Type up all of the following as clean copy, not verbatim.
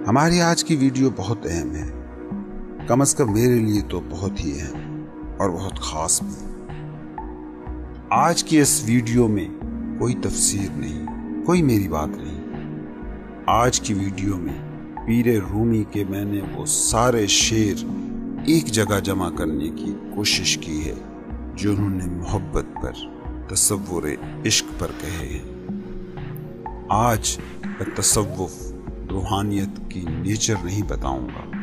ہماری آج کی ویڈیو بہت اہم ہے، کم از کم میرے لیے تو بہت ہی اہم اور بہت خاص بھی۔ آج کی اس ویڈیو میں کوئی تفسیر نہیں، کوئی میری بات نہیں۔ آج کی ویڈیو میں پیر رومی کے میں نے وہ سارے شعر ایک جگہ جمع کرنے کی کوشش کی ہے جو انہوں نے محبت پر، تصور عشق پر کہے ہیں۔ آج میں تصوف، روحانیت کی نیچر نہیں بتاؤں گا۔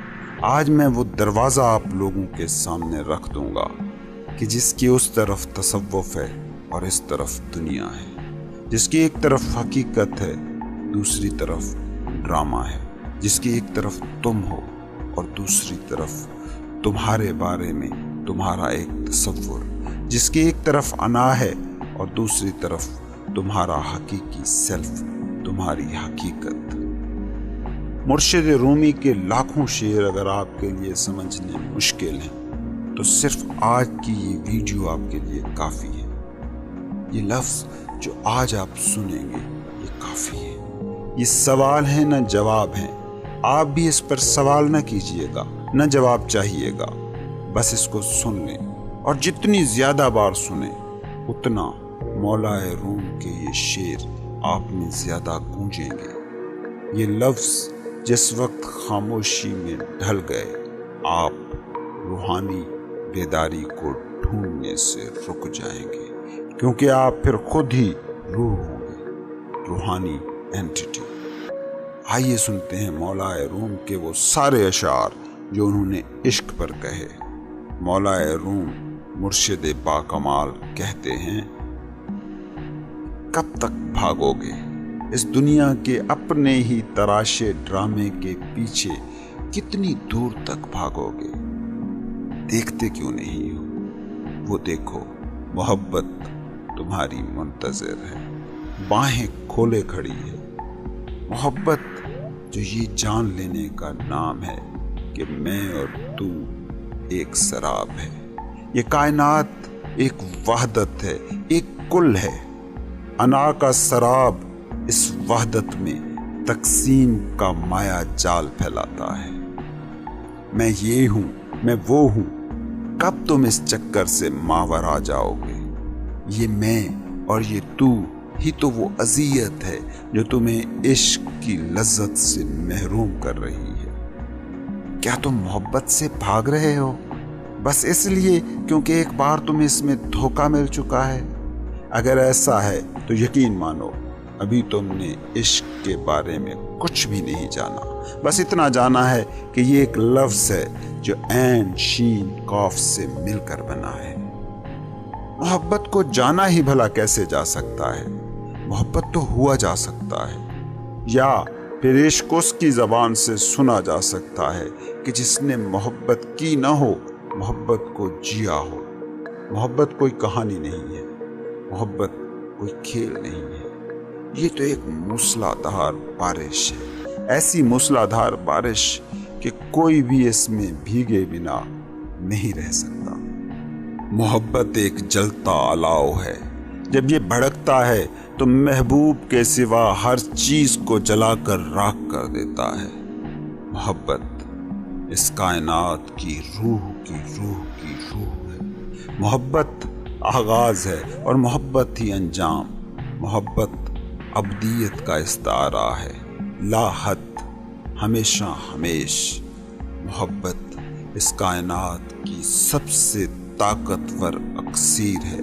آج میں وہ دروازہ آپ لوگوں کے سامنے رکھ دوں گا کہ جس کی اس طرف تصوف ہے اور اس طرف دنیا ہے، جس کی ایک طرف حقیقت ہے، دوسری طرف ڈرامہ ہے، جس کی ایک طرف تم ہو اور دوسری طرف تمہارے بارے میں تمہارا ایک تصور، جس کی ایک طرف انا ہے اور دوسری طرف تمہارا حقیقی سیلف، تمہاری حقیقت۔ مرشد رومی کے لاکھوں شعر اگر آپ کے لیے سمجھنے مشکل ہیں تو صرف آج کی یہ ویڈیو آپ کے لیے کافی ہے۔ یہ لفظ جو آج آپ سنیں گے یہ کافی ہے۔ یہ سوال ہیں نہ جواب ہیں، آپ بھی اس پر سوال نہ کیجئے گا، نہ جواب چاہیے گا، بس اس کو سن لیں اور جتنی زیادہ بار سنیں اتنا مولا روم کے یہ شعر آپ میں زیادہ گونجیں گے۔ یہ لفظ جس وقت خاموشی میں ڈھل گئے، آپ روحانی بیداری کو ڈھونڈنے سے رک جائیں گے، کیونکہ آپ پھر خود ہی روح ہوں گے، روحانی اینٹیٹی۔ آئیے سنتے ہیں مولا روم کے وہ سارے اشعار جو انہوں نے عشق پر کہے۔ مولا روم مرشد با کمال کہتے ہیں، کب تک بھاگو گے اس دنیا کے اپنے ہی تراشے ڈرامے کے پیچھے، کتنی دور تک بھاگو گے؟ دیکھتے کیوں نہیں ہو؟ وہ دیکھو، محبت تمہاری منتظر ہے، باہیں کھولے کھڑی ہے۔ محبت جو یہ جان لینے کا نام ہے کہ میں اور تو ایک سراب ہے، یہ کائنات ایک وحدت ہے، ایک کل ہے۔ انا کا سراب اس وحدت میں تقسیم کا مایا جال پھیلاتا ہے۔ میں یہ ہوں، میں وہ ہوں، کب تم اس چکر سے ماورا جاؤ گے؟ یہ میں اور یہ تو ہی تو وہ اذیت ہے جو تمہیں عشق کی لذت سے محروم کر رہی ہے۔ کیا تم محبت سے بھاگ رہے ہو بس اس لیے کیونکہ ایک بار تمہیں اس میں دھوکہ مل چکا ہے؟ اگر ایسا ہے تو یقین مانو ابھی تم نے عشق کے بارے میں کچھ بھی نہیں جانا، بس اتنا جانا ہے کہ یہ ایک لفظ ہے جو عین شین قاف سے مل کر بنا ہے۔ محبت کو جانا ہی بھلا کیسے جا سکتا ہے؟ محبت تو ہوا جا سکتا ہے، یا پھر عشق اس کی زبان سے سنا جا سکتا ہے کہ جس نے محبت کی نہ ہو، محبت کو جیا ہو۔ محبت کوئی کہانی نہیں ہے، محبت کوئی کھیل نہیں ہے، یہ تو ایک موسلا دھار بارش ہے، ایسی موسلا دھار بارش کہ کوئی بھی اس میں بھیگے بنا نہیں رہ سکتا۔ محبت ایک جلتا الاؤ ہے، جب یہ بھڑکتا ہے تو محبوب کے سوا ہر چیز کو جلا کر راکھ کر دیتا ہے۔ محبت اس کائنات کی روح کی روح کی روح ہے۔ محبت آغاز ہے اور محبت ہی انجام۔ محبت ابدیت کا استعارہ ہے، لا حد، ہمیشہ ہمیش۔ محبت اس کائنات کی سب سے طاقتور اکسیر ہے،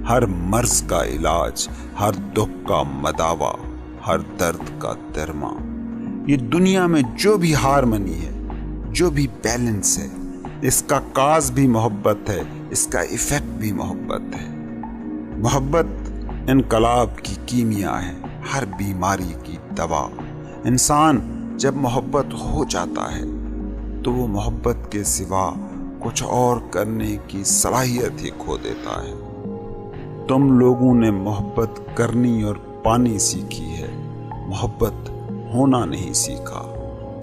ہر مرض کا علاج، ہر دکھ کا مداوا، ہر درد کا درما۔ یہ دنیا میں جو بھی ہارمنی ہے، جو بھی بیلنس ہے، اس کا کاز بھی محبت ہے، اس کا ایفیکٹ بھی محبت ہے۔ محبت انقلاب کی کیمیا ہے، ہر بیماری کی دوا۔ انسان جب محبت ہو جاتا ہے تو وہ محبت کے سوا کچھ اور کرنے کی صلاحیت ہی کھو دیتا ہے۔ تم لوگوں نے محبت کرنی اور پانی سیکھی ہے، محبت ہونا نہیں سیکھا۔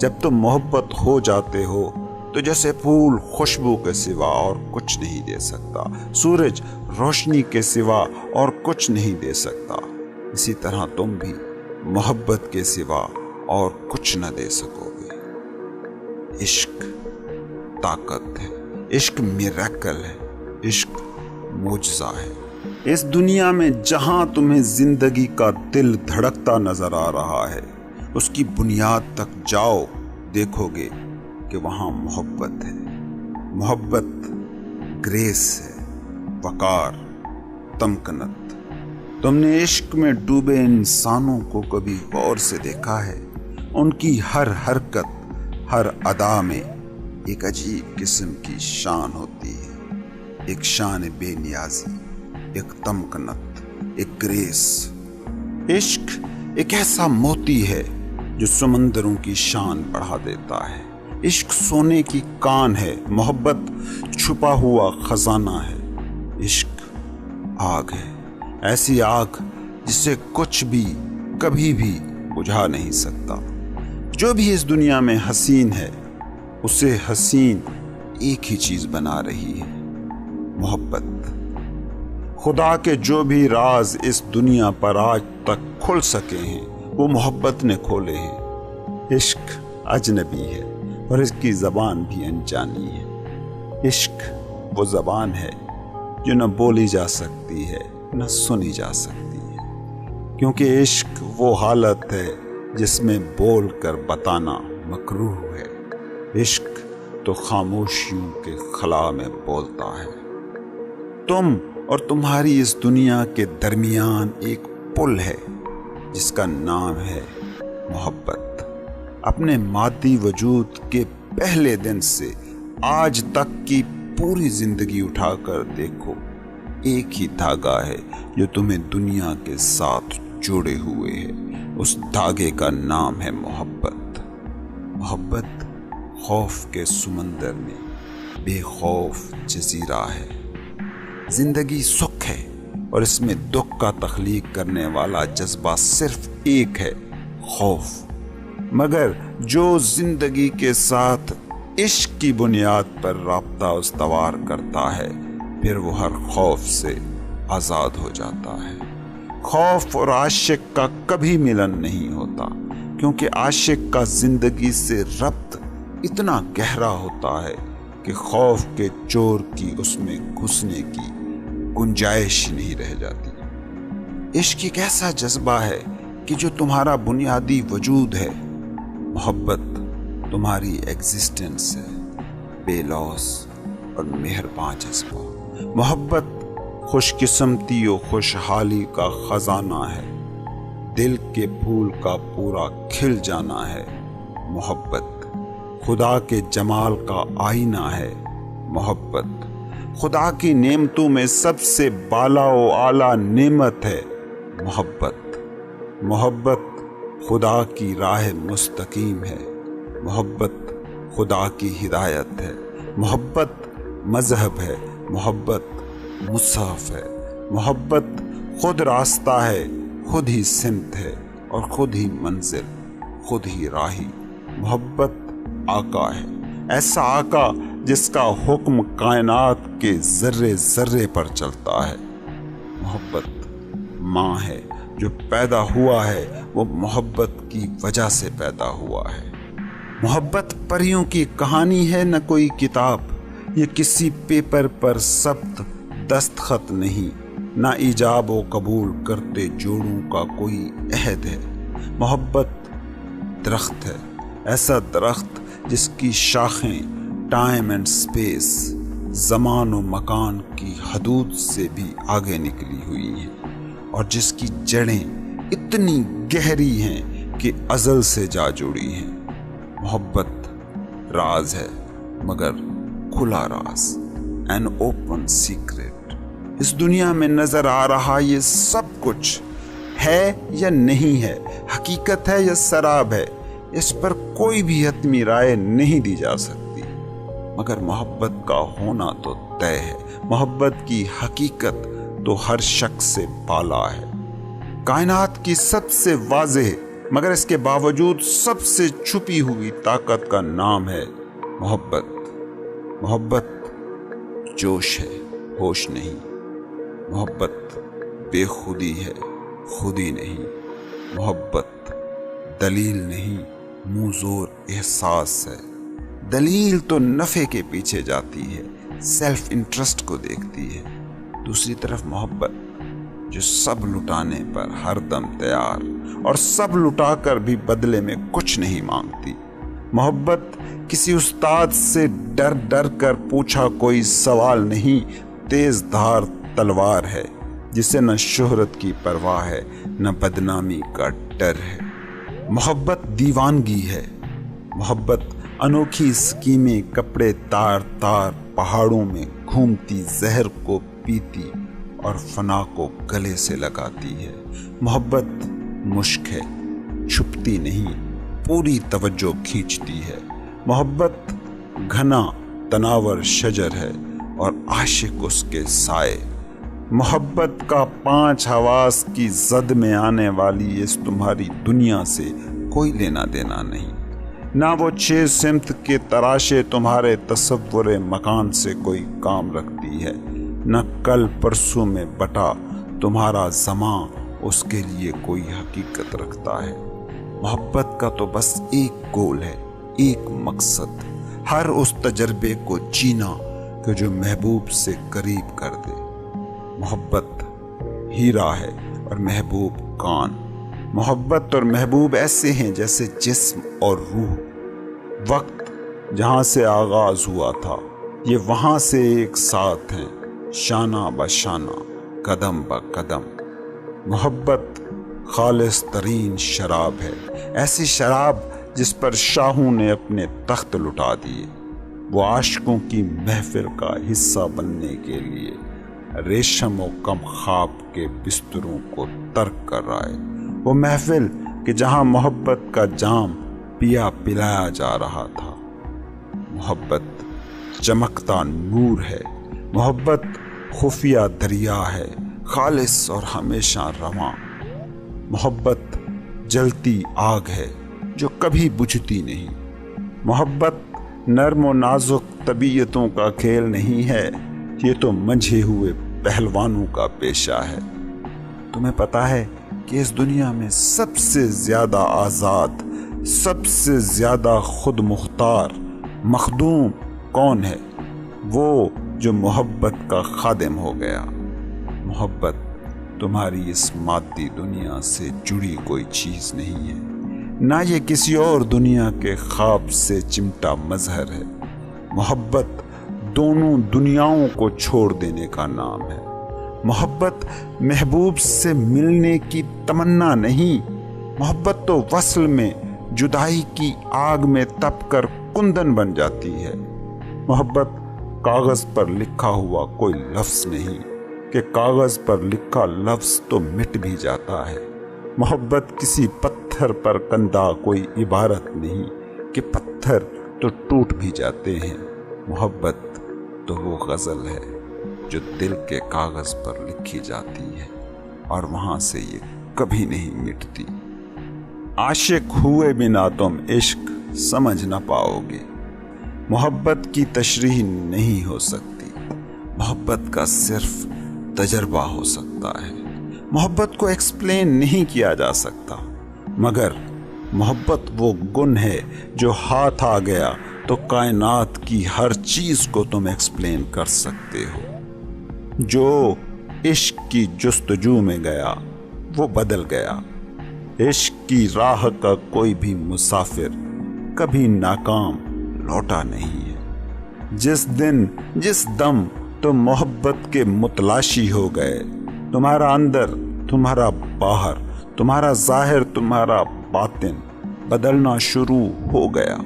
جب تم محبت ہو جاتے ہو تو جیسے پھول خوشبو کے سوا اور کچھ نہیں دے سکتا، سورج روشنی کے سوا اور کچھ نہیں دے سکتا، اسی طرح تم بھی محبت کے سوا اور کچھ نہ دے سکو گے۔ عشق طاقت ہے، عشق میریکل ہے، عشق معجزہ ہے۔ اس دنیا میں جہاں تمہیں زندگی کا دل دھڑکتا نظر آ رہا ہے، اس کی بنیاد تک جاؤ، دیکھو گے کہ وہاں محبت ہے۔ محبت گریس ہے، وقار، تمکنت۔ تم نے عشق میں ڈوبے انسانوں کو کبھی غور سے دیکھا ہے؟ ان کی ہر حرکت، ہر ادا میں ایک عجیب قسم کی شان ہوتی ہے، ایک شان بے نیازی، ایک تمکنت، ایک گریس۔ عشق ایک ایسا موتی ہے جو سمندروں کی شان بڑھا دیتا ہے۔ عشق سونے کی کان ہے، محبت چھپا ہوا خزانہ ہے۔ عشق آگ ہے، ایسی آگ جسے کچھ بھی کبھی بھی بجھا نہیں سکتا۔ جو بھی اس دنیا میں حسین ہے، اسے حسین ایک ہی چیز بنا رہی ہے، محبت۔ خدا کے جو بھی راز اس دنیا پر آج تک کھل سکے ہیں، وہ محبت نے کھولے ہیں۔ عشق اجنبی ہے اور اس کی زبان بھی انجانی ہے۔ عشق وہ زبان ہے جو نہ بولی جا سکتی ہے نہ سنی جا سکتی ہے، کیونکہ عشق وہ حالت ہے جس میں بول کر بتانا مکروہ ہے۔ عشق تو خاموشیوں کے خلا میں بولتا ہے۔ تم اور تمہاری اس دنیا کے درمیان ایک پل ہے جس کا نام ہے محبت۔ اپنے مادی وجود کے پہلے دن سے آج تک کی پوری زندگی اٹھا کر دیکھو، ایک ہی دھاگا ہے جو تمہیں دنیا کے ساتھ جوڑے ہوئے ہے۔ اس دھاگے کا نام ہے محبت۔ محبت خوف کے سمندر میں بے خوف جزیرہ ہے۔ زندگی سکھ ہے اور اس میں دکھ کا تخلیق کرنے والا جذبہ صرف ایک ہے، خوف۔ مگر جو زندگی کے ساتھ عشق کی بنیاد پر رابطہ استوار کرتا ہے، پھر وہ ہر خوف سے آزاد ہو جاتا ہے۔ خوف اور عاشق کا کبھی ملن نہیں ہوتا، کیونکہ عاشق کا زندگی سے ربط اتنا گہرا ہوتا ہے کہ خوف کے چور کی اس میں گھسنے کی گنجائش نہیں رہ جاتی۔ عشق ایک ایسا جذبہ ہے کہ جو تمہارا بنیادی وجود ہے۔ محبت تمہاری ایگزسٹنس ہے، بے لوث اور مہربان جذبہ۔ محبت خوش قسمتی و خوشحالی کا خزانہ ہے، دل کے پھول کا پورا کھل جانا ہے۔ محبت خدا کے جمال کا آئینہ ہے۔ محبت خدا کی نعمتوں میں سب سے بالا و اعلیٰ نعمت ہے۔ محبت محبت خدا کی راہ مستقیم ہے۔ محبت خدا کی ہدایت ہے۔ محبت مذہب ہے۔ محبت مصحف ہے۔ محبت خود راستہ ہے، خود ہی سمت ہے اور خود ہی منزل، خود ہی راہی۔ محبت آقا ہے، ایسا آقا جس کا حکم کائنات کے ذرے ذرے پر چلتا ہے۔ محبت ماں ہے، جو پیدا ہوا ہے وہ محبت کی وجہ سے پیدا ہوا ہے۔ محبت پریوں کی کہانی ہے، نہ کوئی کتاب، یہ کسی پیپر پر ثبت دستخط نہیں، نہ ایجاب و قبول کرتے جوڑوں کا کوئی عہد ہے۔ محبت درخت ہے، ایسا درخت جس کی شاخیں ٹائم اینڈ سپیس، زمان و مکان کی حدود سے بھی آگے نکلی ہوئی ہیں، اور جس کی جڑیں اتنی گہری ہیں کہ ازل سے جا جڑی ہیں۔ محبت راز ہے، مگر کھلا راز، این اوپن سیکرٹ۔ اس دنیا میں نظر آ رہا یہ سب کچھ ہے یا نہیں ہے، حقیقت ہے یا سراب ہے، اس پر کوئی بھی حتمی رائے نہیں دی جا سکتی، مگر محبت کا ہونا تو طے ہے۔ محبت کی حقیقت تو ہر شخص سے بالا ہے۔ کائنات کی سب سے واضح مگر اس کے باوجود سب سے چھپی ہوئی طاقت کا نام ہے محبت۔ محبت جوش ہے، ہوش نہیں۔ محبت بے خودی ہے، خودی نہیں۔ محبت دلیل نہیں، منہ زور احساس ہے۔ دلیل تو نفع کے پیچھے جاتی ہے، سیلف انٹرسٹ کو دیکھتی ہے۔ دوسری طرف محبت جو سب لٹانے پر ہر دم تیار اور سب لٹا کر بھی بدلے میں کچھ نہیں مانگتی۔ محبت کسی استاد سے ڈر ڈر کر پوچھا کوئی سوال نہیں، تیز دھار تلوار ہے جسے نہ شہرت کی پرواہ ہے نہ بدنامی کا ڈر ہے۔ محبت دیوانگی ہے، محبت انوکھی اسکیمیں، کپڑے تار تار پہاڑوں میں گھومتی، زہر کو پیتی اور فنا کو گلے سے لگاتی ہے۔ محبت مشک ہے، چھپتی نہیں، پوری توجہ کھینچتی ہے۔ محبت گھنا تناور شجر ہے اور عاشق اس کے سائے۔ محبت کا 5 حواس کی زد میں آنے والی اس تمہاری دنیا سے کوئی لینا دینا نہیں، نہ وہ 6 سمت کے تراشے تمہارے تصور مکان سے کوئی کام رکھتی ہے، نہ کل پرسوں میں بٹا تمہارا زمان اس کے لیے کوئی حقیقت رکھتا ہے۔ محبت کا تو بس ایک گول ہے، ایک مقصد، ہر اس تجربے کو جینا کہ جو محبوب سے قریب کر دے۔ محبت ہیرا ہے اور محبوب کان۔ محبت اور محبوب ایسے ہیں جیسے جسم اور روح۔ وقت جہاں سے آغاز ہوا تھا یہ وہاں سے ایک ساتھ ہیں، شانہ بشانہ، قدم بقدم۔ محبت خالص ترین شراب ہے، ایسی شراب جس پر شاہوں نے اپنے تخت لٹا دیے۔ وہ عاشقوں کی محفل کا حصہ بننے کے لیے ریشم و کم خواب کے بستروں کو ترک کر رہا ہے۔ وہ محفل کہ جہاں محبت کا جام پیا پلایا جا رہا تھا۔ محبت چمکتا نور ہے، محبت خفیہ دریا ہے، خالص اور ہمیشہ رواں۔ محبت جلتی آگ ہے جو کبھی بجھتی نہیں۔ محبت نرم و نازک طبیعتوں کا کھیل نہیں ہے، یہ تو منجھے ہوئے پہلوانوں کا پیشہ ہے۔ تمہیں پتا ہے کہ اس دنیا میں سب سے زیادہ آزاد، سب سے زیادہ خود مختار مخدوم کون ہے؟ وہ جو محبت کا خادم ہو گیا۔ محبت تمہاری اس مادی دنیا سے جڑی کوئی چیز نہیں ہے، نہ یہ کسی اور دنیا کے خواب سے چمٹا مظہر ہے۔ محبت دونوں دنیاؤں کو چھوڑ دینے کا نام ہے۔ محبت محبوب سے ملنے کی تمنا نہیں، محبت تو وصل میں جدائی کی آگ میں تپ کر کندن بن جاتی ہے۔ محبت کاغذ پر لکھا ہوا کوئی لفظ نہیں کہ کاغذ پر لکھا لفظ تو مٹ بھی جاتا ہے۔ محبت کسی پتھر پر کندہ کوئی عبارت نہیں کہ پتھر تو ٹوٹ بھی جاتے ہیں۔ محبت تو وہ غزل ہے جو دل کے کاغذ پر لکھی جاتی ہے اور وہاں سے یہ کبھی نہیں مٹتی۔ عاشق ہوئے بنا تم عشق سمجھ نہ پاؤ گے۔ محبت کی تشریح نہیں ہو سکتی، محبت کا صرف تجربہ ہو سکتا ہے۔ محبت کو ایکسپلین نہیں کیا جا سکتا، مگر محبت وہ گن ہے جو ہاتھ آ گیا تو کائنات کی ہر چیز کو تم ایکسپلین کر سکتے ہو۔ جو عشق کی جستجو میں گیا وہ بدل گیا۔ عشق کی راہ کا کوئی بھی مسافر کبھی ناکام لوٹا نہیں ہے۔ جس دن جس دم تم محبت کے متلاشی ہو گئے، تمہارا اندر تمہارا باہر، تمہارا ظاہر تمہارا باطن بدلنا شروع ہو گیا۔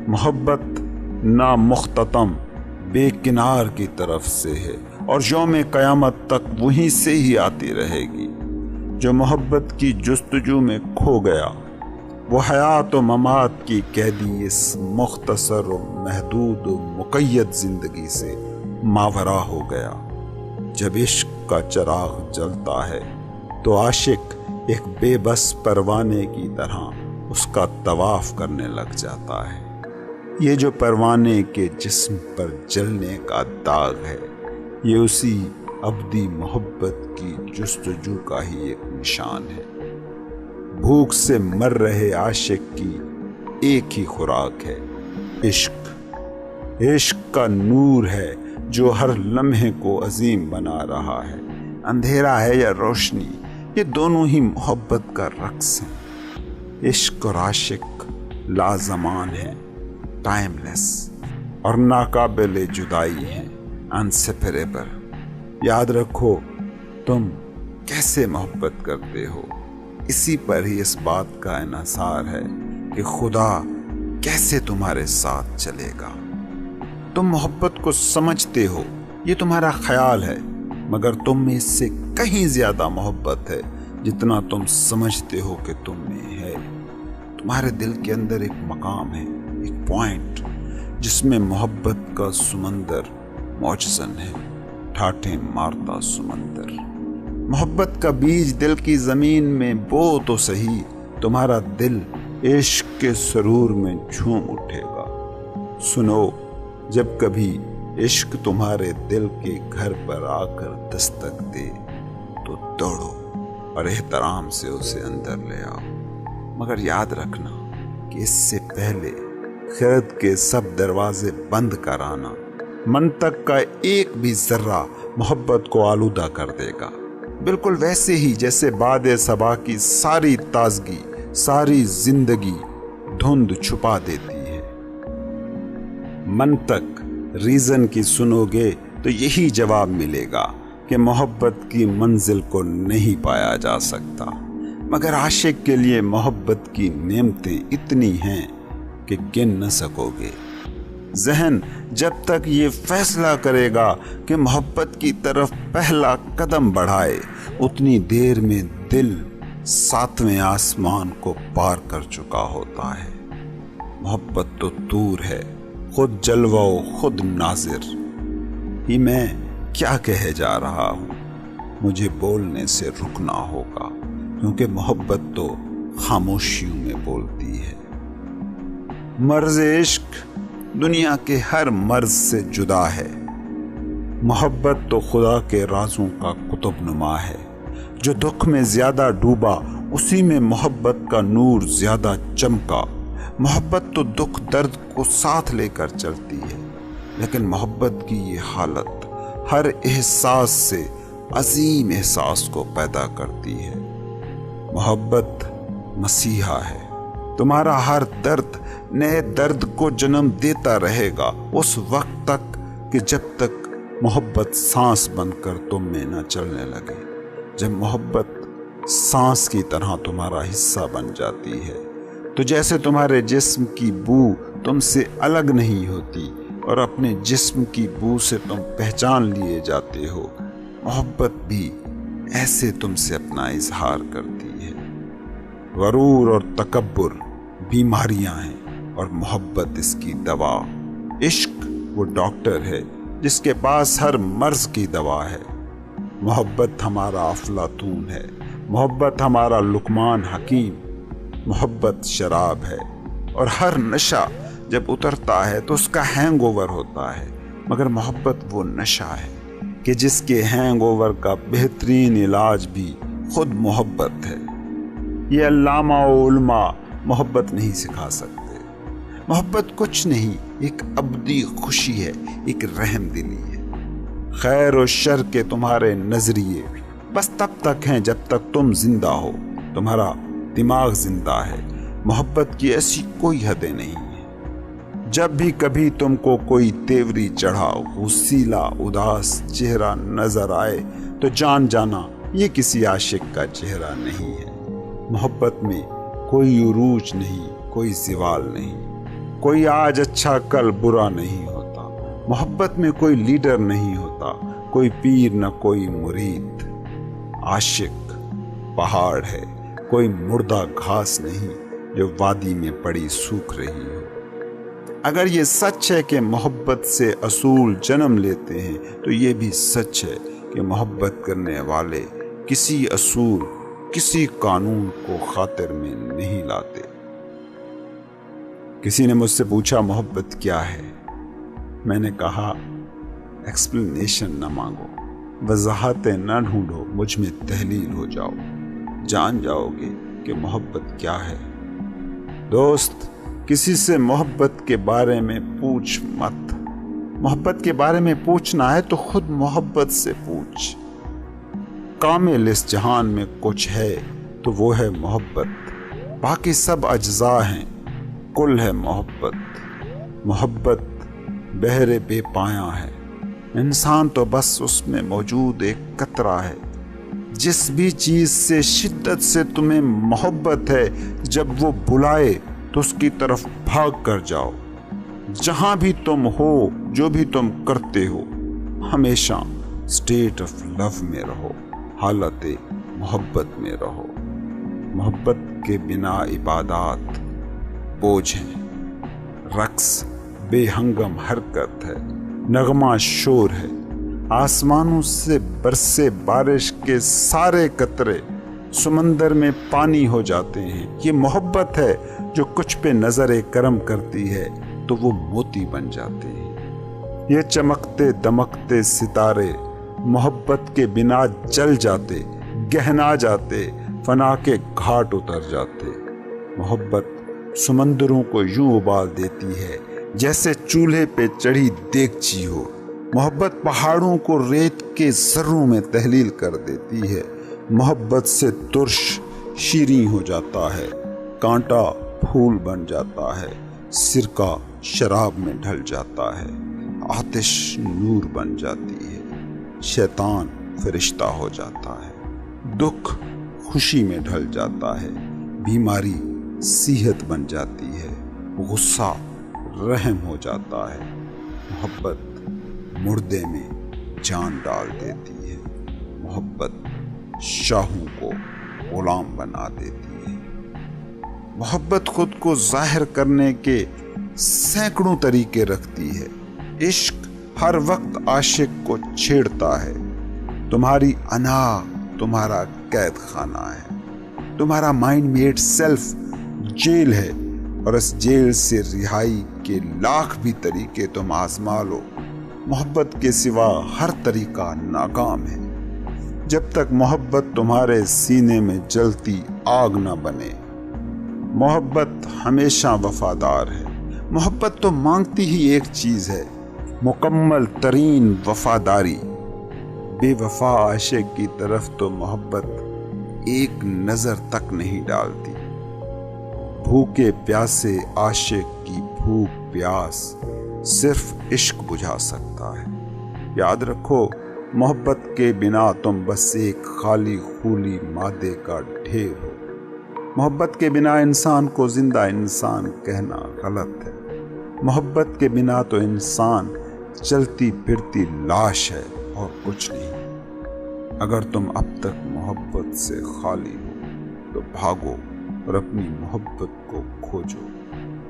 محبت نامختتم بے کنار کی طرف سے ہے اور یوم قیامت تک وہیں سے ہی آتی رہے گی۔ جو محبت کی جستجو میں کھو گیا وہ حیات و ممات کی قیدی اس مختصر و محدود و مقید زندگی سے ماورا ہو گیا۔ جب عشق کا چراغ جلتا ہے تو عاشق ایک بے بس پروانے کی طرح اس کا طواف کرنے لگ جاتا ہے۔ یہ جو پروانے کے جسم پر جلنے کا داغ ہے، یہ اسی ابدی محبت کی جستجو کا ہی ایک نشان ہے۔ بھوک سے مر رہے عاشق کی ایک ہی خوراک ہے، عشق کا نور ہے جو ہر لمحے کو عظیم بنا رہا ہے. اندھیرا ہے یا روشنی، یہ دونوں ہی محبت کا رقص ہیں. عشق اور عاشق لازمان ہے، ٹائم لیس اور ناقابل جدائی ہیں، انسیپریبل. یاد رکھو تم کیسے محبت کرتے ہو، اسی پر ہی اس بات کا انحصار ہے کہ خدا کیسے تمہارے ساتھ چلے گا. تم محبت کو سمجھتے ہو، یہ تمہارا خیال ہے، مگر تم میں اس سے کہیں زیادہ محبت ہے جتنا تم سمجھتے ہو کہ تم میں ہے. تمہارے دل کے اندر ایک مقام ہے، ایک پوائنٹ جس میں محبت کا سمندر موجزن ہے، ٹھاٹھیں مارتا سمندر. محبت کا بیج دل کی زمین میں بو تو صحیح، تمہارا دل عشق کے سرور میں جھوم اٹھے گا. سنو، جب کبھی عشق تمہارے دل کے گھر پر آ کر دستک دے تو دوڑو اور احترام سے اسے اندر لے آؤ. مگر یاد رکھنا کہ اس سے پہلے خرد کے سب دروازے بند کرانا منطق کا ایک بھی ذرہ محبت کو آلودہ کر دے گا. بالکل ویسے ہی جیسے باد صبا کی ساری تازگی، ساری زندگی دھند چھپا دیتی ہے. منطق، ریزن کی سنو گے تو یہی جواب ملے گا کہ محبت کی منزل کو نہیں پایا جا سکتا. مگر عاشق کے لیے محبت کی نعمتیں اتنی ہیں کہ گن نہ سکو گے. ذہن جب تک یہ فیصلہ کرے گا کہ محبت کی طرف پہلا قدم بڑھائے، اتنی دیر میں دل 7ویں آسمان کو پار کر چکا ہوتا ہے. محبت تو دور ہے، خود جلوہ و خود ناظر. ہی میں کیا کہے جا رہا ہوں، مجھے بولنے سے رکنا ہوگا، کیونکہ محبت تو خاموشیوں میں بولتی ہے. مرض عشق دنیا کے ہر مرض سے جدا ہے. محبت تو خدا کے رازوں کا قطب نما ہے. جو دکھ میں زیادہ ڈوبا، اسی میں محبت کا نور زیادہ چمکا. محبت تو دکھ درد کو ساتھ لے کر چلتی ہے، لیکن محبت کی یہ حالت ہر احساس سے عظیم احساس کو پیدا کرتی ہے. محبت مسیحا ہے. تمہارا ہر درد نئے درد کو جنم دیتا رہے گا اس وقت تک کہ جب تک محبت سانس بن کر تم میں نہ چلنے لگے. جب محبت سانس کی طرح تمہارا حصہ بن جاتی ہے تو جیسے تمہارے جسم کی بو تم سے الگ نہیں ہوتی اور اپنے جسم کی بو سے تم پہچان لیے جاتے ہو، محبت بھی ایسے تم سے اپنا اظہار کرتی ہے. غرور اور تکبر بیماریاں ہیں اور محبت اس کی دوا. عشق وہ ڈاکٹر ہے جس کے پاس ہر مرض کی دوا ہے. محبت ہمارا افلاطون ہے، محبت ہمارا لقمان حکیم. محبت شراب ہے اور ہر نشہ جب اترتا ہے تو اس کا ہینگ اوور ہوتا ہے، مگر محبت وہ نشہ ہے کہ جس کے ہینگ اوور کا بہترین علاج بھی خود محبت ہے. یہ علامہ و علماء محبت نہیں سکھا سکتے. محبت کچھ نہیں، ایک ابدی خوشی ہے، ایک رحم دلی ہے. خیر و شر کے تمہارے نظریے بس تب تک ہیں جب تک تم زندہ ہو، تمہارا دماغ زندہ ہے. محبت کی ایسی کوئی حدیں نہیں ہیں. جب بھی کبھی تم کو کوئی تیوری چڑھا، غصیلا اداس چہرہ نظر آئے تو جان جانا یہ کسی عاشق کا چہرہ نہیں ہے. محبت میں کوئی عروج نہیں، کوئی زوال نہیں، کوئی آج اچھا کل برا نہیں ہوتا. محبت میں کوئی لیڈر نہیں ہوتا، کوئی پیر نہ کوئی مرید. عاشق پہاڑ ہے، کوئی مردہ گھاس نہیں جو وادی میں پڑی سوکھ رہی ہو. اگر یہ سچ ہے کہ محبت سے اصول جنم لیتے ہیں تو یہ بھی سچ ہے کہ محبت کرنے والے کسی اصول، کسی قانون کو خاطر میں نہیں لاتے. کسی نے مجھ سے پوچھا محبت کیا ہے؟ میں نے کہا ایکسپلینیشن نہ مانگو، وضاحتیں نہ ڈھونڈو، مجھ میں تحلیل ہو جاؤ، جان جاؤ گے کہ محبت کیا ہے. دوست، किसी से मोहब्बत के बारे में पूछ मत। मोहब्बत के बारे में पूछना है तो खुद मोहब्बत से पूछ। कामिल इस जहान में कुछ है तो वो है मोहब्बत, बाकी सब अज्जा हैं, कुल है मोहब्बत। मोहब्बत बहरे बेपाया है, इंसान तो बस उसमें मौजूद एक कतरा है। जिस भी चीज से शिद्दत से तुम्हें मोहब्बत है, जब वो बुलाए तो उसकी तरफ भाग कर जाओ। जहां भी तुम हो, जो भी तुम करते हो, हमेशा स्टेट ऑफ लव में रहो, हालत मोहब्बत में रहो। मोहब्बत के बिना इबादत बोझ है, रक्स बेहंगम हरकत है, नगमा शोर है। आसमानों से बरसे बारिश के सारे कतरे समंदर में पानी हो जाते हैं। ये मोहब्बत है जो कुछ पे नजर करम करती है तो वो मोती बन जाते हैं। ये चमकते दमकते सितारे मोहब्बत के बिना जल जाते, गहना जाते, फना के घाट उतर जाते। मोहब्बत समंदरों को यूं उबाल देती है जैसे चूल्हे पे चढ़ी देगची हो। मोहब्बत पहाड़ों को रेत के जर्रों में तहलील कर देती है। मोहब्बत से तुर्श शीरीं हो जाता है, कांटा फूल बन जाता है, सिरका शराब में ढल जाता है, आतिश नूर बन जाती है, शैतान फरिश्ता हो जाता है, दुख खुशी में ढल जाता है, बीमारी सेहत बन जाती है, गुस्सा रहम हो जाता है। मोहब्बत मुर्दे में जान डाल देती है। मोहब्बत शाहों को गुलाम बना देती है। मोहब्बत खुद को जाहिर करने के सैकड़ों तरीके रखती है। इश्क हर वक्त आशिक को छेड़ता है। तुम्हारी अना तुम्हारा कैद खाना है, तुम्हारा माइंड मेड सेल्फ जेल है, और इस जेल से रिहाई के लाख भी तरीके तुम आजमा लो, मोहब्बत के सिवा हर तरीका नाकाम है। जब तक मोहब्बत तुम्हारे सीने में जलती आग न बने। मोहब्बत हमेशा वफादार है। मोहब्बत तो मांगती ही एक चीज है, मुकम्मल तरीन वफादारी। बेवफा आशिक की तरफ तो मोहब्बत एक नजर तक नहीं डालती। भूखे प्यासे आशिक की भूख प्यास सिर्फ इश्क बुझा सकता है। याद रखो, मोहब्बत के बिना तुम बस एक खाली खूली मादे का ढेर हो। मोहब्बत के बिना इंसान को जिंदा इंसान कहना गलत है। मोहब्बत के बिना तो इंसान चलती फिरती लाश है और कुछ नहीं। अगर तुम अब तक मोहब्बत से खाली हो तो भागो और अपनी मोहब्बत को खोजो।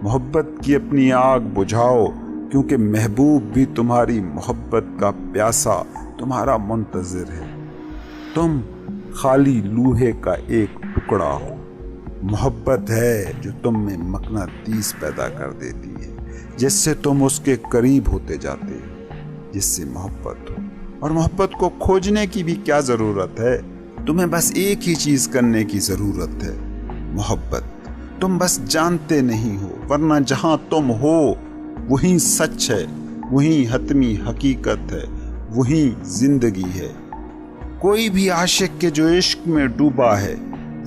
मोहब्बत की अपनी आग बुझाओ, क्योंकि महबूब भी तुम्हारी मोहब्बत का प्यासा तुम्हारा मुंतजिर है। तुम खाली लूहे का एक टुकड़ा हो। मोहब्बत है जो तुम में मकनातीस पैदा कर देती है, जिससे तुम उसके करीब होते जाते हो, जिससे मोहब्बत हो। और मोहब्बत को खोजने की भी क्या जरूरत है, तुम्हें बस एक ही चीज करने की जरूरत है, मोहब्बत। तुम बस जानते नहीं हो, वरना जहां तुम हो वही सच है, वही हतमी हकीकत है, वही जिंदगी है। कोई भी आशिक के जो इश्क में डूबा है,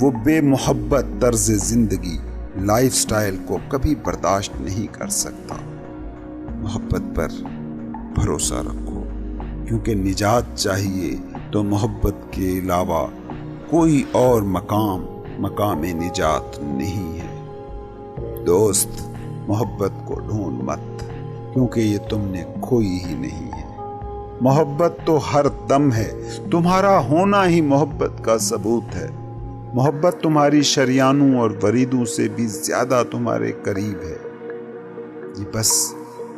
वो बेमोहब्बत तर्ज जिंदगी लाइफस्टाइल को कभी बर्दाश्त नहीं कर सकता। मोहब्बत पर भरोसा रखो, क्योंकि निजात चाहिए तो मोहब्बत के अलावा कोई और मकाम निजात नहीं है। दोस्त, मोहब्बत को ढूंढ मत, क्योंकि ये तुमने खोई ही नहीं है। मोहब्बत तो हर दम है, तुम्हारा होना ही मोहब्बत का सबूत है। मोहब्बत तुम्हारी शरियानों और वरीदों से भी ज्यादा तुम्हारे करीब है। ये बस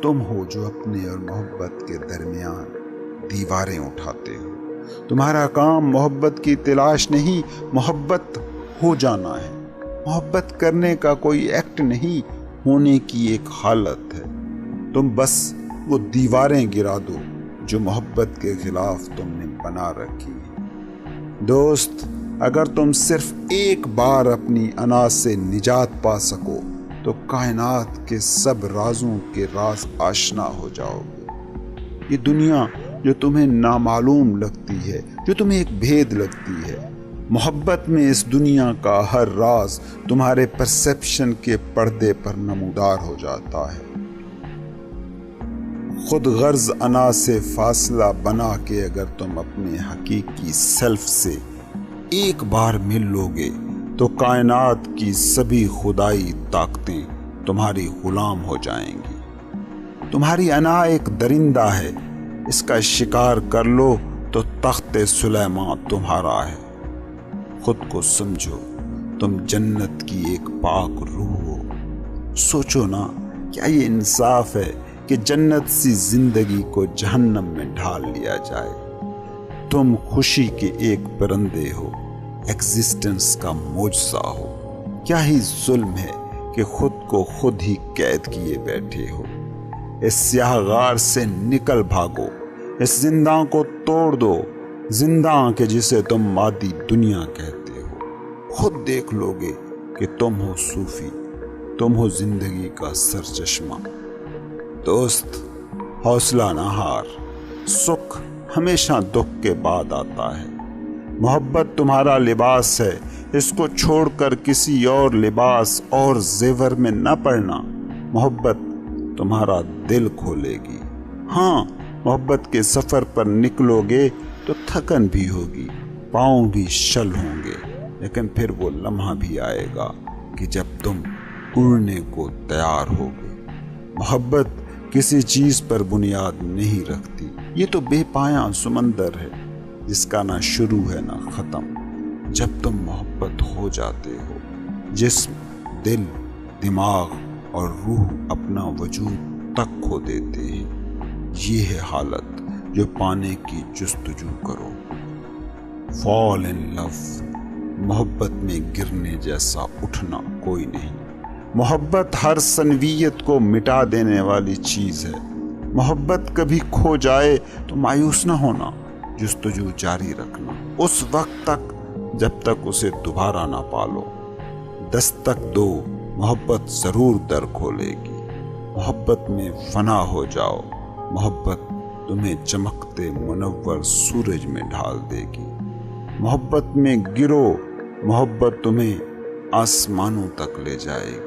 तुम हो जो अपने और मोहब्बत के दरमियान दीवारें उठाते हो। तुम्हारा काम मोहब्बत की तलाश नहीं, मोहब्बत हो जाना है। मोहब्बत करने का कोई एक्ट नहीं, होने की एक हालत है। तुम बस वो दीवारें गिरा दो जो मोहब्बत के खिलाफ तुमने बना रखी है। दोस्त, अगर तुम सिर्फ एक बार अपनी अना से निजात पा सको तो कायनात के सब राजों के राज आशना हो जाओगे। ये दुनिया जो तुम्हें नामालूम लगती है, जो तुम्हें एक भेद लगती है, मोहब्बत में इस दुनिया का हर राज तुम्हारे परसेप्शन के पर्दे पर नमूदार हो जाता है। खुद गर्ज अना से फासला बना के अगर तुम अपने हकीकी सेल्फ से एक बार मिल लोगे तो कायनात की सभी खुदाई ताकतें तुम्हारी गुलाम हो जाएंगी। तुम्हारी अना एक दरिंदा है, इसका शिकार कर लो तो तख्ते सुलेमान तुम्हारा है। खुद को समझो तुम जन्नत की एक पाक रूह हो। सोचो ना, क्या ये इंसाफ है कि जन्नत सी जिंदगी को जहन्नम में ढाल लिया जाए। तुम खुशी के एक परिंदे हो, एग्जिस्टेंस का मौजज़ा हो। क्या ही जुल्म है कि खुद को खुद ही कैद किए बैठे हो। इस स्याहगार से निकल भागो, इस जिंदा को तोड़ दो, जिंदा के जिसे तुम मादी दुनिया कहते हो। खुद देख लोगे कि तुम हो सूफी, तुम हो जिंदगी का सरचश्मा। दोस्त, हौसला ना हार, सुख हमेशा दुख के बाद आता है। मोहब्बत तुम्हारा लिबास है, इसको छोड़कर किसी और लिबास और जेवर में न पड़ना। मोहब्बत तुम्हारा दिल खोलेगी। हाँ, मोहब्बत के सफर पर निकलोगे तो थकन भी होगी, पाँव भी शल होंगे, लेकिन फिर वो लम्हा भी आएगा कि जब तुम उड़ने को तैयार होगे। मोहब्बत किसी चीज पर बुनियाद नहीं रखती। ये तो बेपाया समंदर है जिसका ना शुरू है ना खत्म। जब तुम मोहब्बत हो जाते हो, जिस्म, दिल, दिमाग और रूह अपना वजूद तक खो देते हैं। ये है हालत जो पाने की जुस्तजू करो। फॉल इन लव, मोहब्बत में गिरने जैसा उठना कोई नहीं। मोहब्बत हर सनवियत को मिटा देने वाली चीज है। मोहब्बत कभी खो जाए तो मायूस न होना, जुस्तजू जारी रखना उस वक्त तक जब तक उसे दोबारा ना पालो। दस्तक दो, मोहब्बत जरूर दर खोलेगी। मोहब्बत में फना हो जाओ, मोहब्बत तुम्हें चमकते मुनव्वर सूरज में ढाल देगी। मोहब्बत में गिरो, मोहब्बत तुम्हें आसमानों तक ले जाएगी।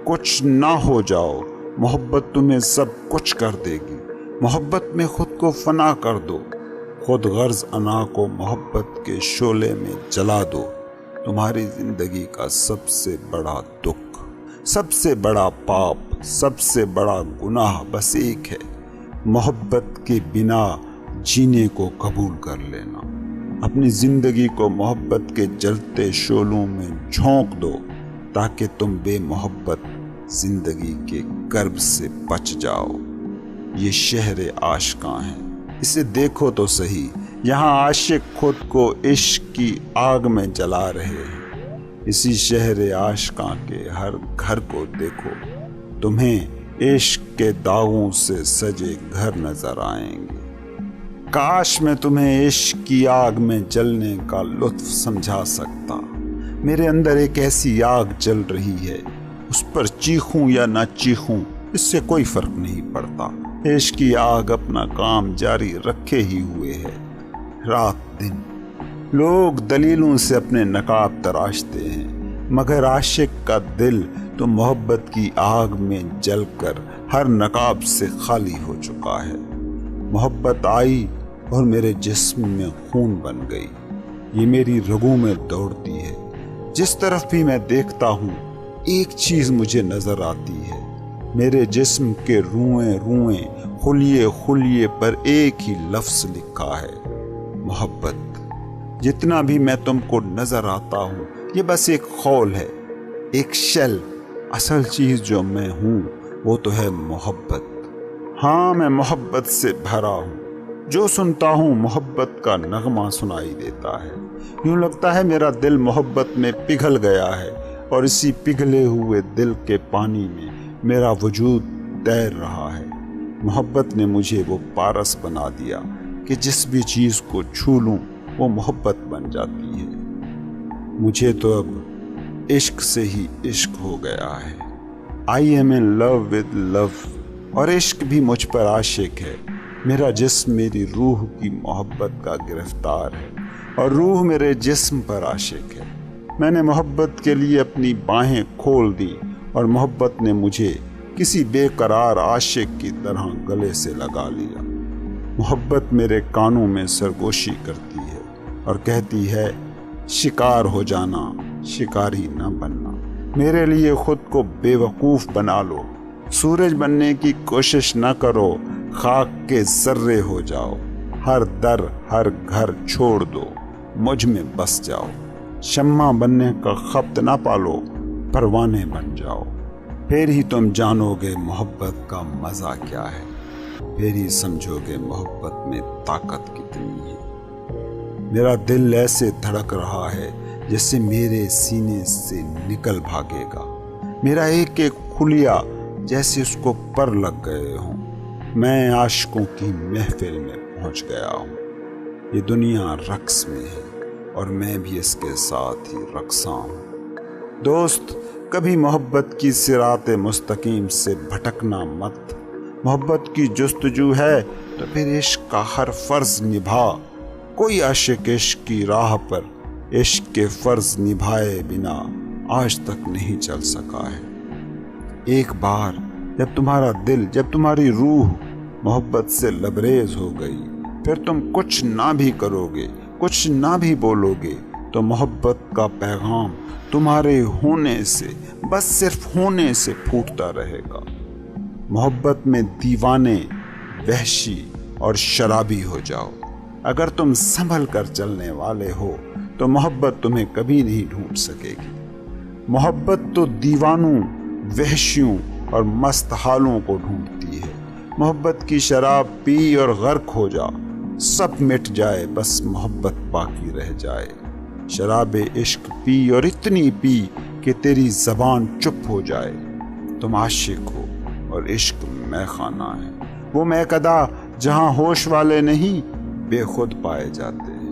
कुछ ना हो जाओ, मोहब्बत तुम्हें सब कुछ कर देगी। मोहब्बत में खुद को फना कर दो, खुद गर्ज अना को मोहब्बत के शोले में जला दो। तुम्हारी जिंदगी का सबसे बड़ा दुख, सबसे बड़ा पाप, सबसे बड़ा गुनाह बस एक है, मोहब्बत के बिना जीने को कबूल कर लेना। अपनी जिंदगी को मोहब्बत के जलते शोलों में झोंक दो ताकि तुम बेमोहब्बत जिंदगी के कर्ब से बच जाओ। ये शहर आशिकां है, इसे देखो तो सही। यहाँ आशिक खुद को इश्क की आग में जला रहे हैं। इसी शहर आशिकां के हर घर को देखो, तुम्हें इश्क के दागों से सजे घर नजर आएंगे। काश मैं तुम्हें इश्क की आग में जलने का लुत्फ समझा सकता। मेरे अंदर एक ऐसी आग जल रही है, उस पर चीखूं या ना चीखूं इससे कोई फर्क नहीं पड़ता। इश्क की आग अपना काम जारी रखे ही हुए है। रात दिन लोग दलीलों से अपने नकाब तराशते हैं, मगर आशिक का दिल तो मोहब्बत की आग में जलकर हर नकाब से खाली हो चुका है। मोहब्बत आई और मेरे जिस्म में खून बन गई। ये मेरी रगों में दौड़ती है। जिस तरफ भी मैं देखता हूँ एक चीज मुझे नजर आती है। मेरे जिस्म के रुएं रुएं, खुलिए खुलिए पर एक ही लफ्ज लिखा है, मोहब्बत। जितना भी मैं तुमको नजर आता हूँ ये बस एक खौल है, एक शेल। असल चीज जो मैं हूँ वो तो है मोहब्बत। हाँ, मैं मोहब्बत से भरा हूँ। जो सुनता हूँ मोहब्बत का नगमा सुनाई देता है। यूं लगता है मेरा दिल मोहब्बत में पिघल गया है और इसी पिघले हुए दिल के पानी में मेरा वजूद तैर रहा है। मोहब्बत ने मुझे वो पारस बना दिया कि जिस भी चीज को छू लूं वो मोहब्बत बन जाती है। मुझे तो अब इश्क से ही इश्क हो गया है। I am in love with love, और इश्क भी मुझ पर आशिक है। मेरा जिस्म मेरी रूह की मोहब्बत का गिरफ्तार है और रूह मेरे जिस्म पर आशिक है। मैंने मोहब्बत के लिए अपनी बाहें खोल दी और मोहब्बत ने मुझे किसी बेकरार आशिक की तरह गले से लगा लिया। मोहब्बत मेरे कानों में सरगोशी करती है और कहती है, शिकार हो जाना, शिकारी न बनना। मेरे लिए खुद को बेवकूफ़ बना लो, सूरज बनने की कोशिश न करो, खाक के जर्रे हो जाओ। हर दर हर घर छोड़ दो, मुझ में बस जाओ। शम्मा बनने का खप्त ना पालो, परवाने बन जाओ। फिर ही तुम जानोगे मोहब्बत का मज़ा क्या है, फिर ही समझोगे मोहब्बत में ताकत कितनी है। मेरा दिल ऐसे धड़क रहा है जैसे मेरे सीने से निकल भागेगा। मेरा एक एक खुलिया जैसे उसको पर लग गए हों। मैं आशिकों की महफिल में पहुंच गया हूँ। ये दुनिया रक्स में है और मैं भी इसके साथ ही रक्सा हूँ। दोस्त, कभी मोहब्बत की सिरात मुस्तकीम से भटकना मत। मोहब्बत की जुस्तजू है तो फिर इश्क का हर फर्ज निभा। कोई आशिक इश्क की राह पर इश्क के फर्ज निभाए बिना आज तक नहीं चल सका है। एक बार जब तुम्हारा दिल, जब तुम्हारी रूह मोहब्बत से लबरेज हो गई, फिर तुम कुछ ना भी करोगे, कुछ ना भी बोलोगे, तो मोहब्बत का पैगाम तुम्हारे होने से, बस सिर्फ होने से फूटता रहेगा। मोहब्बत में दीवाने, वहशी और शराबी हो जाओ। अगर तुम संभल कर चलने वाले हो तो मोहब्बत तुम्हें कभी नहीं ढूंढ सकेगी। मोहब्बत तो दीवानों, वहशियों और मस्त हालों को ढूंढती है। मोहब्बत की शराब पी और गर्क हो जा, सब मिट जाए, बस मोहब्बत बाकी रह जाए। शराब इश्क पी और इतनी पी कि तेरी जबान चुप हो जाए। तुम आशिक हो और इश्क मैखाना है, वो मैकदा जहां होश वाले नहीं बेखुद पाए जाते हैं।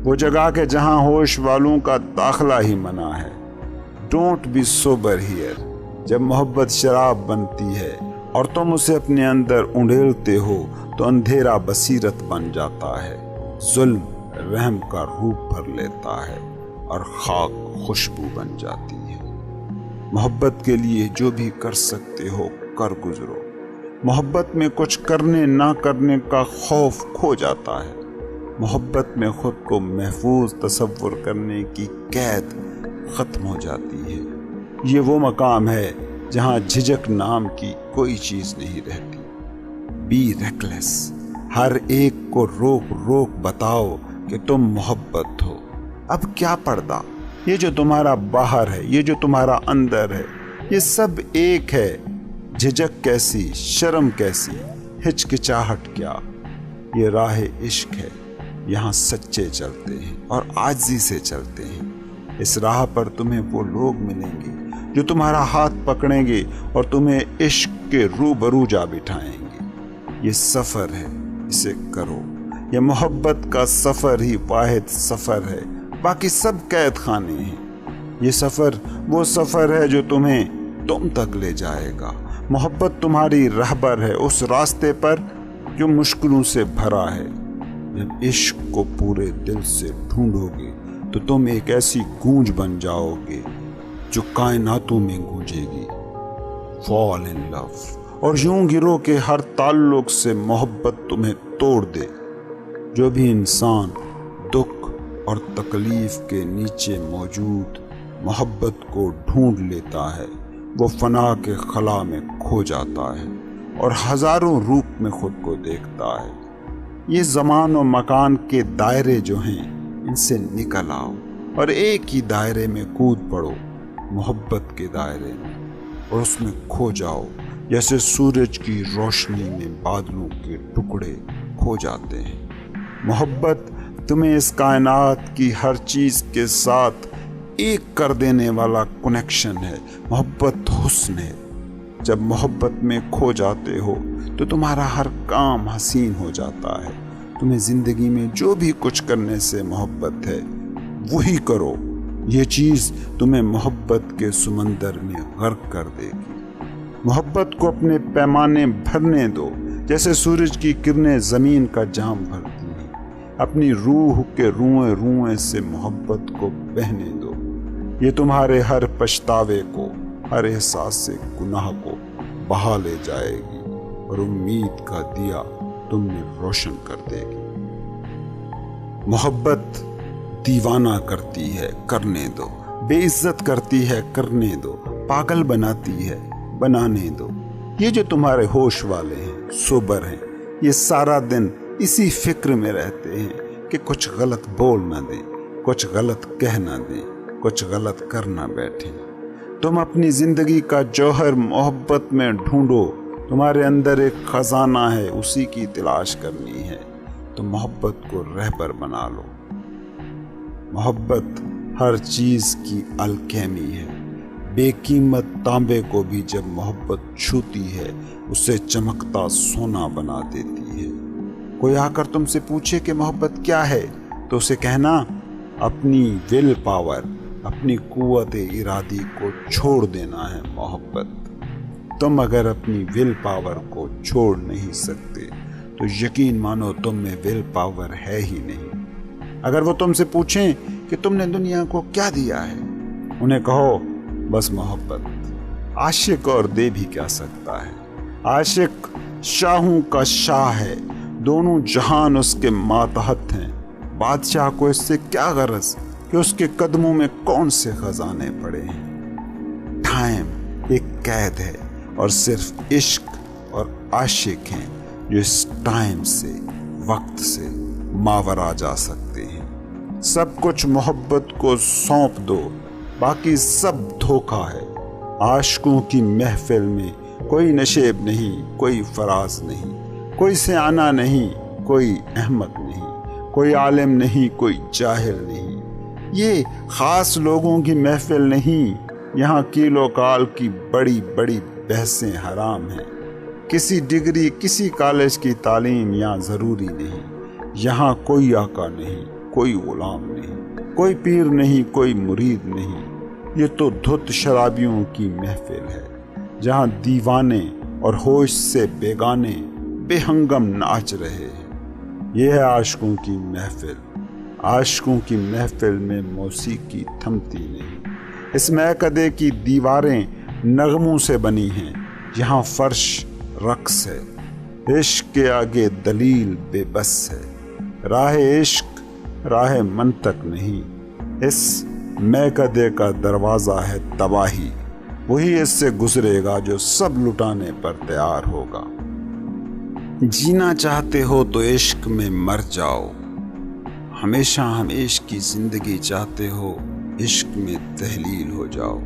वो जगह के जहां होश वालों का दाखला ही मना है। Don't be sober here. जब मोहब्बत शराब बनती है और तुम उसे अपने अंदर उंडेलते हो तो अंधेरा बसीरत बन जाता है, जुल्म रहम का रूप भर लेता है और खाक खुशबू बन जाती है। मोहब्बत के लिए जो भी कर सकते हो कर गुजरो। मोहब्बत में कुछ करने ना करने का खौफ खो जाता है। मोहब्बत में खुद को महफूज तसव्वुर करने की कैद खत्म हो जाती है। ये वो मकाम है जहाँ झिझक नाम की कोई चीज़ नहीं रहती। B reckless. हर एक को रोक रोक बताओ कि तुम मोहब्बत हो। अब क्या पर्दा, ये जो तुम्हारा बाहर है, ये जो तुम्हारा अंदर है, ये सब एक है। झिझक कैसी, शर्म कैसी, हिचकिचाहट क्या। ये राह इश्क है, यहाँ सच्चे चलते हैं और आजिज़ी से चलते हैं। इस राह पर तुम्हें वो लोग मिलेंगे जो तुम्हारा हाथ पकड़ेंगे और तुम्हें इश्क के रूबरू जा बिठाएंगे। ये सफ़र है, इसे करो। ये मोहब्बत का सफ़र ही वाहिद सफ़र है, बाकी सब कैद खाने हैं। ये सफ़र वो सफ़र है जो तुम्हें तुम तक ले जाएगा। मोहब्बत तुम्हारी रहबर है उस रास्ते पर जो मुश्किलों से भरा है। जब इश्क को पूरे दिल से ढूंढोगे तो तुम एक ऐसी गूंज बन जाओगे जो कायनातों में गूंजेगी। फॉल इन लव और यूं गिरो के हर ताल्लुक से मोहब्बत तुम्हें तोड़ दे। जो भी इंसान दुख और तकलीफ के नीचे मौजूद मोहब्बत को ढूंढ लेता है वो फना के खला में खो जाता है और हजारों रूप में खुद को देखता है। ये ज़मान और मकान के दायरे जो हैं इनसे निकल आओ और एक ही दायरे में कूद पड़ो, मोहब्बत के दायरे में, और उसमें खो जाओ जैसे सूरज की रोशनी में बादलों के टुकड़े खो जाते हैं। मोहब्बत तुम्हें इस कायनात की हर चीज़ के साथ एक कर देने वाला कनेक्शन है। मोहब्बत हुस्न है। जब मोहब्बत में खो जाते हो तो तुम्हारा हर काम हसीन हो जाता है। तुम्हें ज़िंदगी में जो भी कुछ करने से मोहब्बत है वही करो। ये चीज़ तुम्हें मोहब्बत के समंदर में गर्क कर देगी। मोहब्बत को अपने पैमाने भरने दो, जैसे सूरज की किरणें जमीन का जाम भरती हैं। अपनी रूह के रुएं रुएं से मोहब्बत को बहने दो। ये तुम्हारे हर पछतावे को, हर एहसास से गुनाह को बहा ले जाएगी और उम्मीद का दिया तुमने रोशन कर देगी। मोहब्बत दीवाना करती है, करने दो। बेइज्जत करती है, करने दो। पागल बनाती है, बनाने दो। ये जो तुम्हारे होश वाले हैं, सोबर हैं, ये सारा दिन इसी फिक्र में रहते हैं कि कुछ गलत बोल ना दें, कुछ गलत कह ना दें, कुछ गलत कर ना बैठें। तुम अपनी जिंदगी का जौहर मोहब्बत में ढूंढो। तुम्हारे अंदर एक खजाना है, उसी की तलाश करनी है। तो मोहब्बत को रहबर बना लो। मोहब्बत हर चीज की अलकेमी है। बेकीमत तांबे को भी जब मोहब्बत छूती है, उसे चमकता सोना बना देती है। कोई आकर तुमसे पूछे कि मोहब्बत क्या है, तो उसे कहना, अपनी विल पावर, अपनी कुव्वत इरादी को छोड़ देना है मोहब्बत। तुम अगर अपनी विल पावर को छोड़ नहीं सकते तो यकीन मानो तुम में विल पावर है ही नहीं। अगर वो तुमसे पूछें कि तुमने दुनिया को क्या दिया है, उन्हें कहो, बस मोहब्बत। आशिक और दे भी क्या सकता है। आशिक शाहों का शाह है, दोनों जहान उसके मातहत हैं। बादशाह को इससे क्या गरज कि उसके कदमों में कौन से खजाने पड़े हैं। टाइम एक कैद है और सिर्फ इश्क और आशिक हैं जो इस टाइम से, वक्त से मावरा जा सकते हैं। सब कुछ मोहब्बत को सौंप दो, बाकी सब धोखा है। आशिकों की महफिल में कोई नशेब नहीं, कोई फराज नहीं, कोई सियाना नहीं, कोई अहमक नहीं, कोई आलिम नहीं, कोई जाहिल नहीं। ये खास लोगों की महफिल नहीं। यहाँ कीलो काल की बड़ी बड़ी बहसें हराम हैं। किसी डिग्री, किसी कॉलेज की तालीम यहाँ ज़रूरी नहीं। यहाँ कोई आका नहीं, कोई गुलाम नहीं, कोई पीर नहीं, कोई मुरीद नहीं। ये तो धुत शराबियों की महफिल है, जहाँ दीवाने और होश से बेगाने बेहंगम नाच रहे हैं। ये है आशिकों की महफिल। आशिकों की महफिल में मौसीकी थमती नहीं। इस महकदे की दीवारें नगमों से बनी हैं, यहाँ फर्श रक्स है। इश्क के आगे दलील बेबस है। राह इश्क राह मंतक नहीं। इस महकदे का दरवाज़ा है तबाही। वही इससे गुजरेगा जो सब लुटाने पर तैयार होगा। जीना चाहते हो तो इश्क में मर जाओ। हमेशा हमेश की जिंदगी चाहते हो, इश्क में तहलील हो जाओ।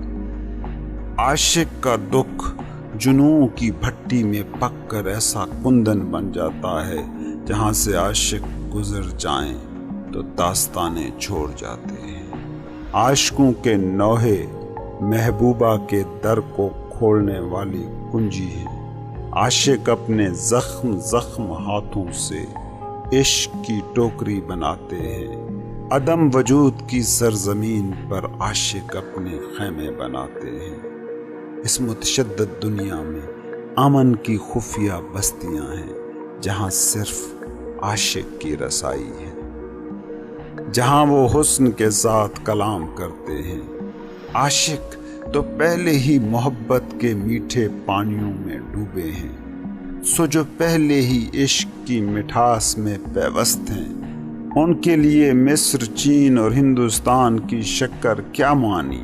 आशिक का दुख जुनून की भट्टी में पक कर ऐसा कुंदन बन जाता है, जहाँ से आशिक गुजर जाएं तो दास्ताने छोड़ जाते हैं। आशिकों के नौहे महबूबा के दर को खोलने वाली कुंजी है। आशिक अपने जख्म जख्म हाथों से इश्क की टोकरी बनाते हैं। अदम वजूद की सरजमीन पर आशिक अपने खैमे बनाते हैं। इस मुतशद्दद दुनिया में अमन की खुफिया बस्तियां हैं, जहां सिर्फ आशिक की रसाई है, जहां वो हुस्न के साथ कलाम करते हैं। आशिक तो पहले ही मोहब्बत के मीठे पानियों में डूबे हैं, सो जो पहले ही इश्क की मिठास में पेवस्त हैं, उनके लिए मिस्र, चीन और हिंदुस्तान की शक्कर क्या मानी।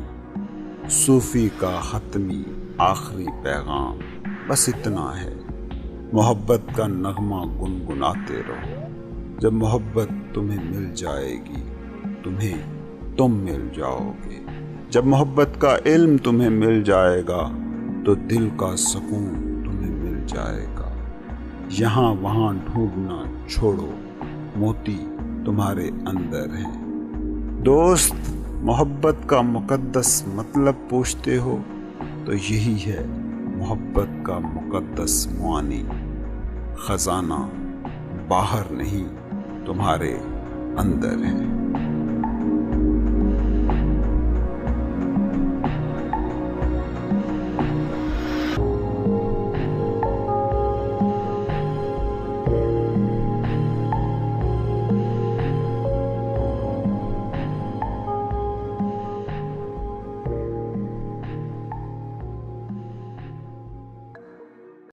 सूफी का हतमी आखिरी पैगाम बस इतना है, मोहब्बत का नगमा गुनगुनाते रहो। जब मोहब्बत तुम्हें मिल जाएगी, तुम मिल जाओगे। जब मोहब्बत का इल्म तुम्हें मिल जाएगा, तो दिल का सुकून तुम्हें मिल जाएगा। यहाँ वहाँ ढूंढना छोड़ो, मोती तुम्हारे अंदर हैं। दोस्त, मोहब्बत का मुकद्दस मतलब पूछते हो तो यही है मोहब्बत का मुकद्दस मानी। खजाना बाहर नहीं, तुम्हारे अंदर है।